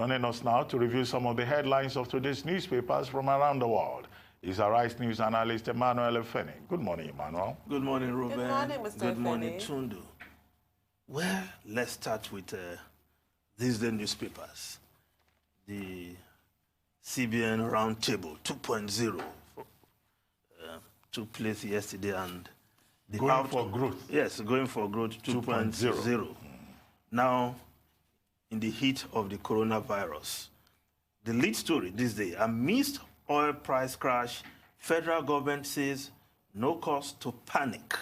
Joining us now to review some of the headlines of today's newspapers from around the world is our Rice News analyst, Emmanuel Efeni. Good morning, Emmanuel. Good morning, Ruben. Good morning, Mr. Good Efeni. morning, Tundu. Well, let's start with these day newspapers. The CBN Roundtable 2.0 took place yesterday, and the Going for growth. Yes, going for growth 2.0. Now, in the heat of the coronavirus, the lead story this day: amidst oil price crash, federal government says no cause to panic.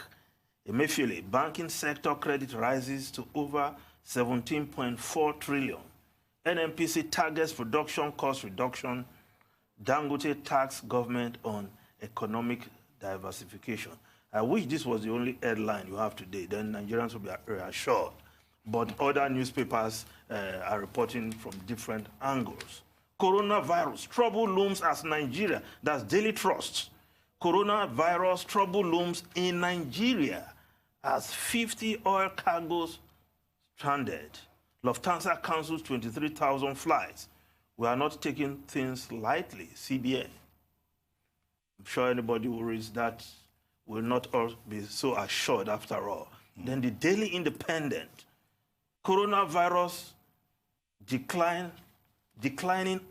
Emefiele, banking sector credit rises to over 17.4 trillion. NNPC targets production cost reduction. Dangote tax government on economic diversification. I wish this was the only headline you have today. Then Nigerians will be reassured. But other newspapers are reporting from different angles. Coronavirus, trouble looms as Nigeria. That's Daily Trust. Coronavirus, trouble looms in Nigeria as 50 oil cargoes stranded. Lufthansa cancels 23,000 flights. We are not taking things lightly, CBN. I'm sure anybody who reads that will not all be so assured after all. Then the Daily Independent. Coronavirus declining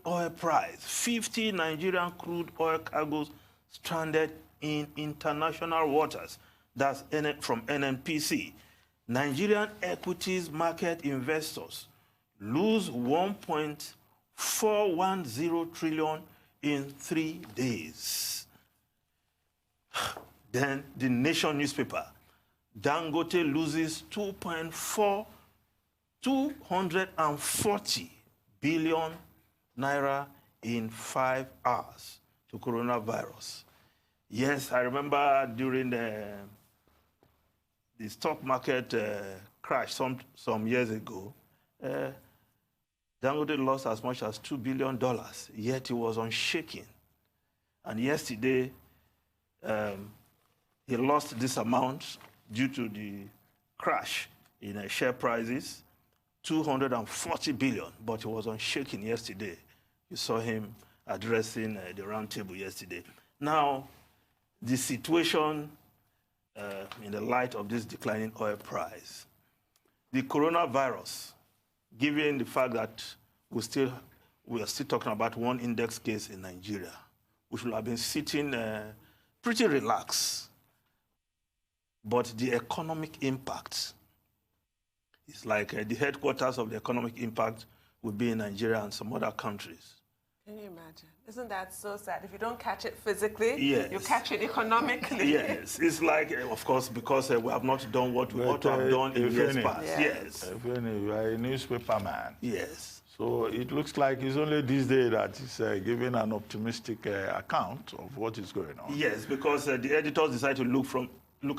oil price. 50 Nigerian crude oil cargoes stranded in international waters. That's from NNPC. Nigerian equities market investors lose 1.410 trillion in 3 days. Then the Nation newspaper. Dangote loses 240 billion naira in 5 hours to coronavirus. Yes, I remember during the stock market crash some years ago, Dangote lost as much as $2 billion, yet he was unshaken. And yesterday, he lost this amount due to the crash in share prices, 240 billion, but he was unshaken yesterday. You saw him addressing the roundtable yesterday. Now, the situation in the light of this declining oil price, the coronavirus, given the fact that we are still talking about one index case in Nigeria, we should have been sitting pretty relaxed. But the economic impact is like the headquarters of the economic impact would be in Nigeria and some other countries. Can you imagine? Isn't that so sad? If you don't catch it physically, yes, you catch it economically. Yes, it's like, of course, because we have not done what we ought to have done in years past. Yes. Efeni, you are a newspaper man. Yes. So it looks like it's only this day that is giving an optimistic account of what is going on. Yes, because the editors decide to look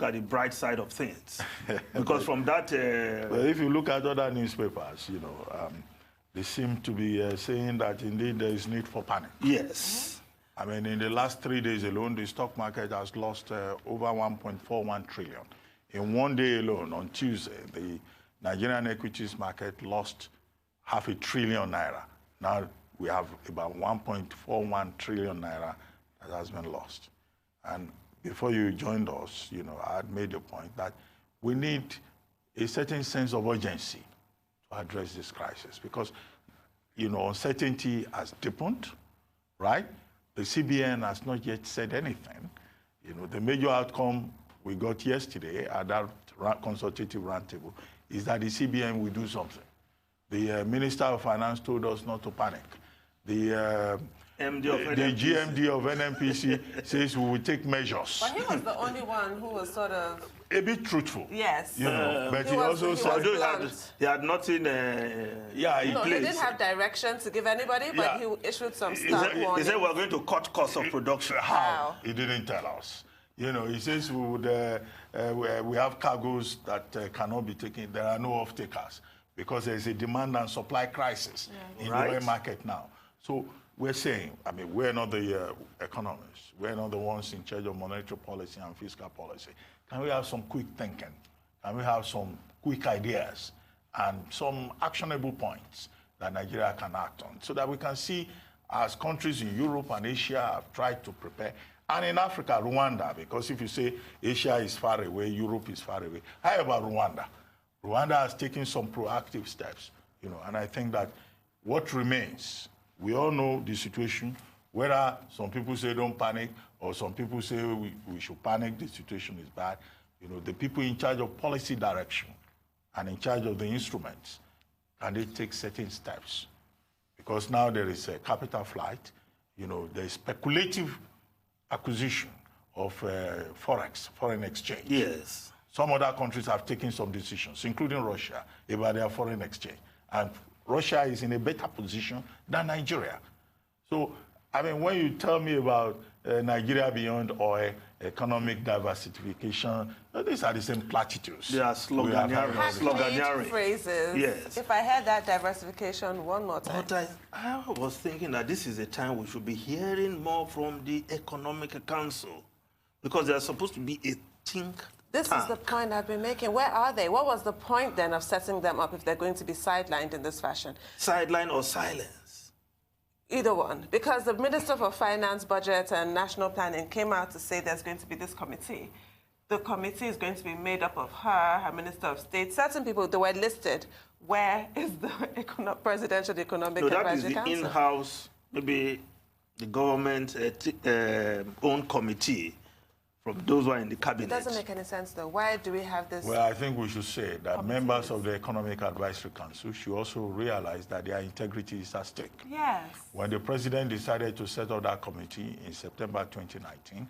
at the bright side of things. Because from that... Well, if you look at other newspapers, you know, they seem to be saying that indeed there is need for panic. Yes. I mean, in the last 3 days alone, the stock market has lost over 1.41 trillion. In 1 day alone, on Tuesday, the Nigerian equities market lost ½ trillion naira. Now we have about 1.41 trillion naira that has been lost. And before you joined us, you know, I had made the point that we need a certain sense of urgency to address this crisis because, you know, uncertainty has deepened, right? The CBN has not yet said anything. You know, the major outcome we got yesterday at that consultative roundtable is that the CBN will do something. The Minister of Finance told us not to panic. The GMD of NNPC says we will take measures. But he was the only one who was sort of... A bit truthful. Yes. You know, but he also said... He had nothing he didn't have direction to give anybody, but he issued some stock warnings. He said we're going to cut costs of production. How? He didn't tell us. You know, he says we have cargoes that cannot be taken. There are no off-takers because there is a demand and supply crisis in the oil market now. So we're saying, I mean, we're not the economists. We're not the ones in charge of monetary policy and fiscal policy. Can we have some quick thinking? Can we have some quick ideas and some actionable points that Nigeria can act on, so that we can see, as countries in Europe and Asia have tried to prepare, and in Africa, Rwanda, because if you say Asia is far away, Europe is far away. How about Rwanda? Rwanda has taken some proactive steps, and I think that what remains, we all know the situation, whether some people say don't panic or some people say we should panic, the situation is bad. The people in charge of policy direction and in charge of the instruments, can they take certain steps? Because now there is a capital flight, there is speculative acquisition of foreign exchange. Yes. Some other countries have taken some decisions, including Russia, about their foreign exchange. And Russia is in a better position than Nigeria. So, I mean, when you tell me about Nigeria beyond oil, economic diversification, these are the same platitudes. They are sloganary phrases. Yes. If I heard that diversification one more time. But I was thinking that this is a time we should be hearing more from the Economic Council, because they are supposed to be a think tank. This is the point I've been making. Where are they? What was the point then of setting them up if they're going to be sidelined in this fashion? Sideline or silence? Either one. Because the Minister for Finance, Budget and National Planning came out to say there's going to be this committee. The committee is going to be made up of her Minister of State, certain people that were listed. Where is the Presidential Economic Advisory Council? That is the in-house, maybe the government own committee from those who are in the cabinet. It doesn't make any sense, though. Why do we have this? Well, I think we should say that members of the Economic Advisory Council should also realize that their integrity is at stake. Yes. When the president decided to set up that committee in September 2019,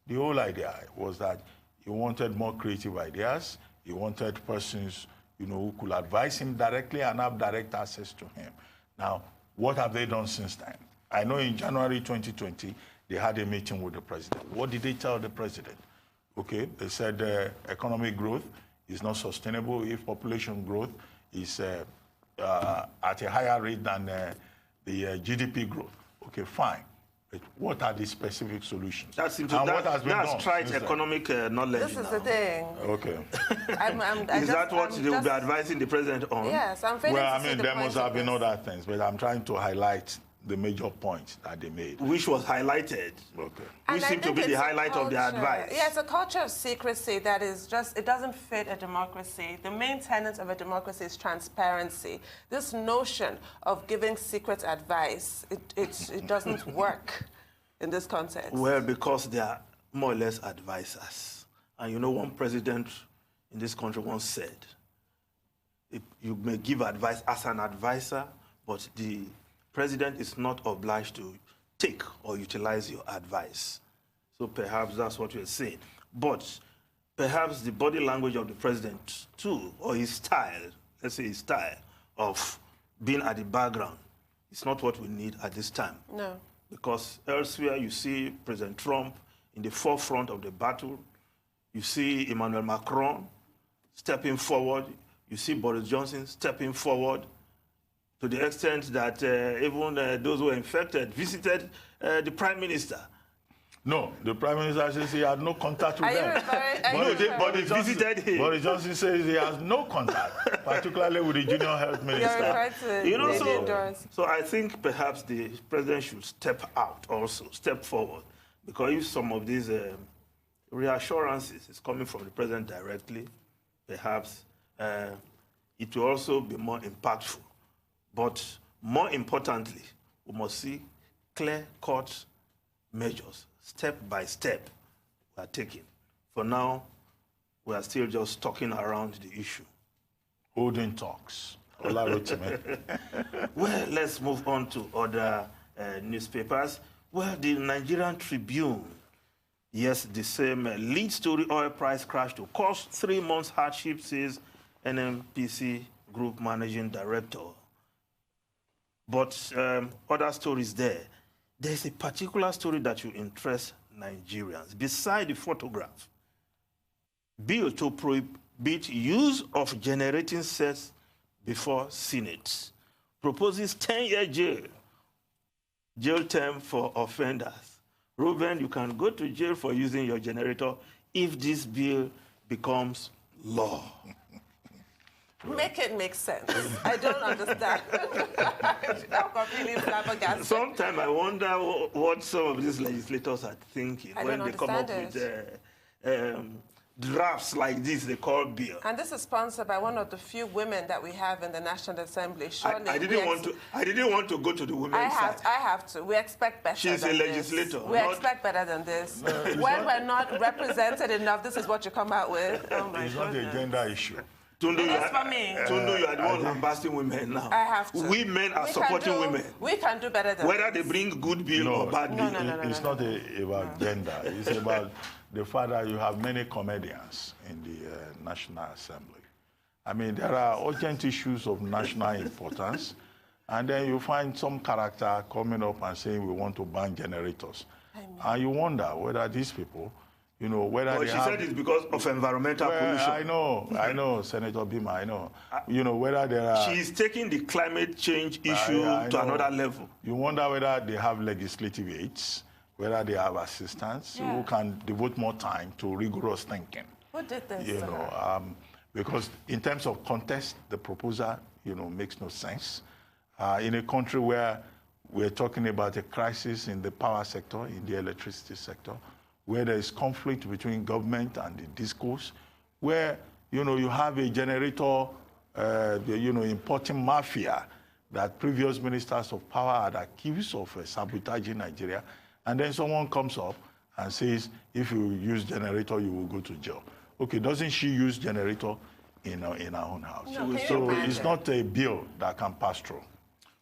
the whole idea was that he wanted more creative ideas. He wanted persons, who could advise him directly and have direct access to him. Now, what have they done since then? I know in January 2020, they had a meeting with the president. What did they tell the president? Okay, they said economic growth is not sustainable if population growth is at a higher rate than the GDP growth. Okay, fine. But what are the specific solutions? That's trite economic knowledge. This is the thing. Okay. Is that what they will be advising the president on? Yes, I'm failing Well, to see the there point must have been other things, but I'm trying to highlight the major points that they made. Which was highlighted. Okay. Which seemed to be the highlight of the advice. Yeah, it's a culture of secrecy that is just, it doesn't fit a democracy. The main tenet of a democracy is transparency. This notion of giving secret advice, it doesn't work in this context. Well, because they are more or less advisors. And one president in this country once said, you may give advice as an advisor, but the president is not obliged to take or utilize your advice. So perhaps that's what you're saying. But perhaps the body language of the president too, or his style, let's say his style of being at the background, is not what we need at this time. No. Because elsewhere you see President Trump in the forefront of the battle. You see Emmanuel Macron stepping forward. You see Boris Johnson stepping forward, to the extent that even those who were infected visited the Prime Minister. No, the Prime Minister says he had no contact with them. Boris Johnson says he has no contact, particularly with the junior health minister. So I think perhaps the president should step out also, step forward, because if some of these reassurances is coming from the president directly, perhaps it will also be more impactful. But more importantly, we must see clear-cut measures, step by step, we are taking. For now, we are still just talking around the issue. Holding talks. Well, let's move on to other newspapers. Well, the Nigerian Tribune, yes, the same lead story, oil price crash to cause 3 months hardship, says NNPC Group Managing Director. But other stories there. There's a particular story that will interest Nigerians. Beside the photograph, bill to prohibit use of generating sets before Senate proposes 10-year jail term for offenders. Reuben, you can go to jail for using your generator if this bill becomes law. Make it make sense. I don't understand. I'm completely flabbergasted. Sometimes I wonder what some of these legislators are thinking when they come up with drafts like this they call bill. And this is sponsored by one of the few women that we have in the National Assembly. Surely I didn't want to go to the women's side. I have to. We expect better She's than a legislator. This. We expect better than this. When we're not represented enough, this is what you come out with. Oh my It's not a gender issue. Tundu, for me. Tundu, you are the one ambassading women now. I have to. We men are supporting women. We can do better than whether they bring good bill or bad bill. It's not about gender. It's about the fact that you have many comedians in the National Assembly. I mean, there are urgent issues of national importance, and then you find some character coming up and saying we want to ban generators. And you wonder whether these people, whether but they she said it's because of environmental pollution. I know, Senator Bima, I know. Whether there are... She is taking the climate change issue to another level. You wonder whether they have legislative aides, whether they have assistants who can devote more time to rigorous thinking. Who did this? Because in terms of context, the proposal, makes no sense. In a country where we're talking about a crisis in the power sector, in the electricity sector, where there is conflict between government and the discourse, where, you have a generator, importing mafia that previous ministers of power had accused of sabotaging Nigeria, and then someone comes up and says, if you use generator, you will go to jail. Okay, doesn't she use generator in her own house? No, so it's not a bill that can pass through.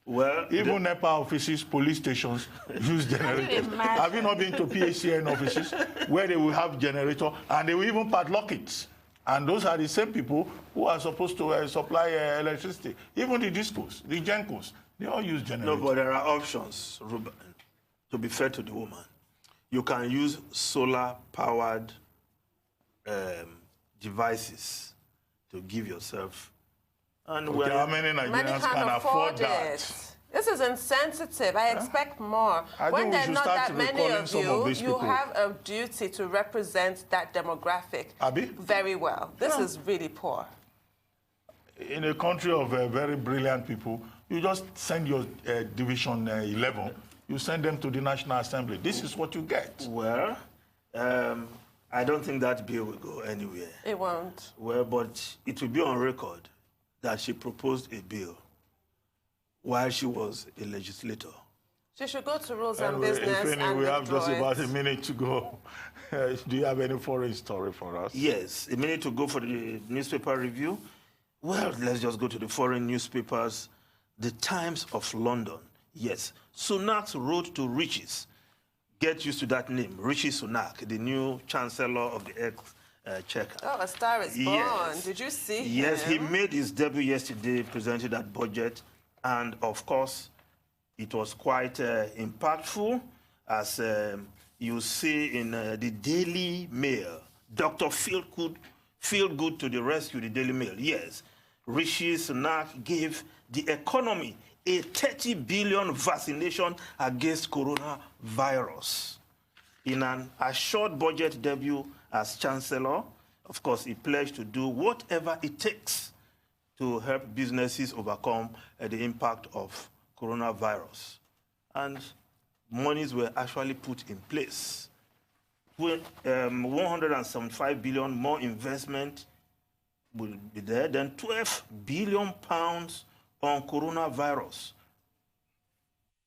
Well, even NEPA offices, police stations use generators. Have you not been to PHCN offices where they will have generator and they will even padlock it? And those are the same people who are supposed to supply electricity. Even the discos, the gencos, they all use generators. No, but there are options, Ruben. To be fair to the woman, you can use solar-powered devices to give yourself. And how many Nigerians can afford that? This is insensitive. I expect more. When there are not that many of you, you have a duty to represent that demographic very well. This is really poor. In a country of very brilliant people, you just send your Division 11, you send them to the National Assembly. This is what you get. Well, I don't think that bill will go anywhere. It won't. Well, but it will be on record that she proposed a bill while she was a legislator. She should go to Rules and Business and we have just about a minute to go. Do you have any foreign story for us? Yes, a minute to go for the newspaper review. Well, let's just go to the foreign newspapers. The Times of London. Yes, Sunak's road to riches. Get used to that name, Rishi Sunak, the new Chancellor of the Exchequer. Oh, a star is born. Did you see him? Yes, he made his debut yesterday, presented that budget, and of course, it was quite impactful, as you see in the Daily Mail. Dr. Feel-Good to the rescue, the Daily Mail. Yes, Rishi Sunak gave the economy a 30 billion vaccination against coronavirus. In an assured budget debut as Chancellor, of course, he pledged to do whatever it takes to help businesses overcome the impact of coronavirus. And monies were actually put in place. 175 billion more investment will be there, then 12 billion pounds on coronavirus.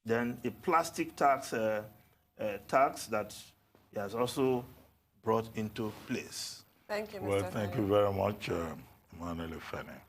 Then a plastic tax that he has also brought into place. Thank you, Mr. Well, thank you very much, Emmanuel Efeni.